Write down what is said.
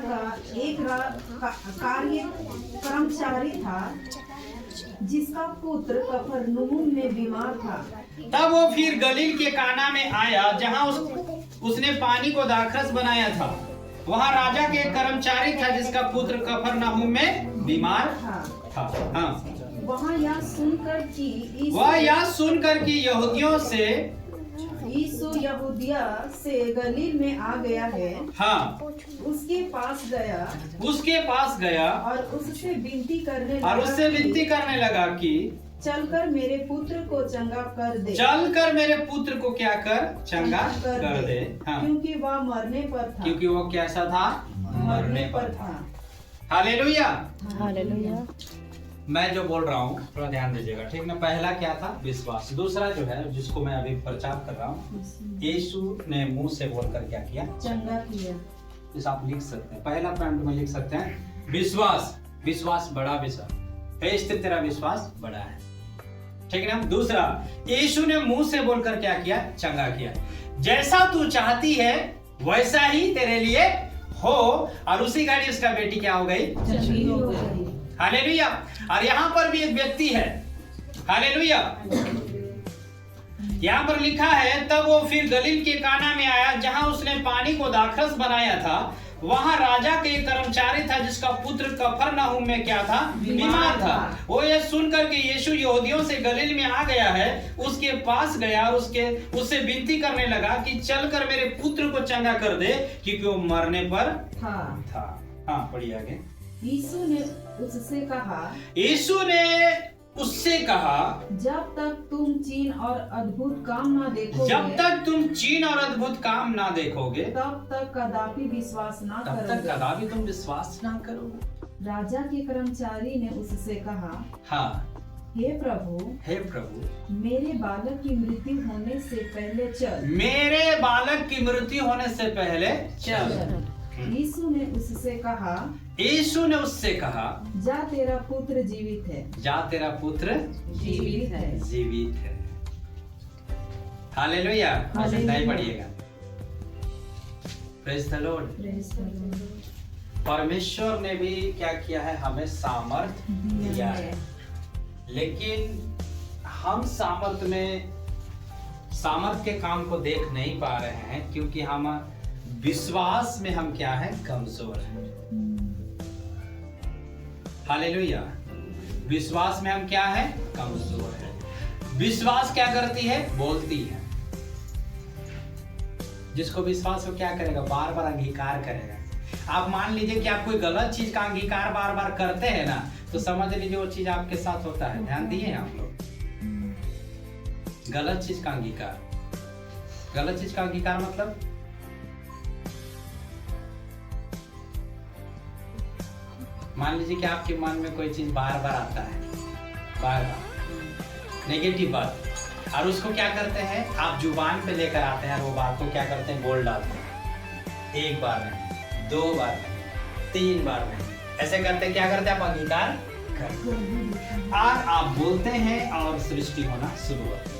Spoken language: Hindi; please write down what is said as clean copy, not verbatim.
का एक कार्य कर्मचारी था जिसका पुत्र कफरनहूम में बीमार था। तब वो फिर गलील के काना में आया जहां उसने पानी को दाखरस बनाया था। वहां राजा के एक कर्मचारी था जिसका पुत्र कफरनहूम में बीमार था। हाँ। वह यह सुनकर कि यीशु यहूदिया से गलील में आ गया है, हाँ, उसके पास गया और उससे विनती करने लगा कि चलकर मेरे पुत्र को चंगा कर दे। क्या चंगा कर दे। हाँ। क्योंकि वह मरने पर था। क्योंकि वो कैसा था? मरने पर था। हालेलुया। हालेलुया। मैं जो बोल रहा हूँ थोड़ा ध्यान दीजिएगा, ठीक ना। पहला क्या था? विश्वास। दूसरा जो है जिसको मैं अभी प्रचार कर रहा हूँ, यीशु ने मुंह से बोलकर क्या किया? चंगा किया। इस आप लिख सकते हैं, पहला पॉइंट में लिख सकते हैं विश्वास बड़ा विषय है। स्थिर तेरा विश्वास बड़ा है, ठीक है ना। दूसरा, यीशु ने मुंह से बोलकर क्या किया? चंगा किया। जैसा तू चाहती है वैसा ही तेरे लिए हो। और उसी घड़ी उसका बेटी क्या हो गई? चंगी हो गई। हालेलुया। और यहाँ पर भी एक व्यक्ति है। हालेलुया। यहाँ पर लिखा है, तब वो फिर गलील के काना में आया जहां उसने पानी को दाखरस बनाया था। वहां राजा के एक कर्मचारी था जिसका पुत्र कफरनहूम में क्या था? बीमार था। वो ये सुनकर कि यीशु यहूदियों से गलील में आ गया है, उसके पास गया और उससे विनती करने लगा कि चलकर मेरे पुत्र को चंगा कर दे, क्योंकि वो मरने पर था। हाँ, पढ़िए आगे। यीशु ने उससे कहा, जब तक तुम चीन और अद्भुत काम ना देखोगे, तब तक कदापि तुम विश्वास ना करोगे। राजा के कर्मचारी ने उससे कहा, हाँ, हे प्रभु, मेरे बालक की मृत्यु होने से पहले चल। यीशु ने उससे कहा, जा तेरा पुत्र जीवित है। हालेलुया। नहीं पढ़िएगा। Praise the Lord. परमेश्वर ने भी क्या किया है? हमें सामर्थ दिया है, लेकिन हम सामर्थ के काम को देख नहीं पा रहे हैं, क्योंकि हम विश्वास में हम क्या है? कमजोर हैं। हालेलुया। विश्वास में हम क्या है? कमजोर है। विश्वास क्या करती है? बोलती है। जिसको विश्वास हो क्या करेगा? बार बार अंगीकार करेगा। आप मान लीजिए कि आप कोई गलत चीज का अंगीकार बार बार करते हैं ना, तो समझ लीजिए वो चीज आपके साथ होता है। ध्यान दिए आप लोग। गलत चीज का अंगीकार मतलब मान लीजिए कि आपके मन में कोई चीज बार बार आता है, बार बार नेगेटिव बात, और उसको क्या करते हैं? आप जुबान पे लेकर आते हैं और वो बात को क्या करते हैं? बोल डालते हैं। एक बार नहीं, 2 बार नहीं, 3 बार नहीं, ऐसे करते क्या करते हैं? आप अंगीकार करते हैं और आप बोलते हैं और सृष्टि होना शुरू होती है।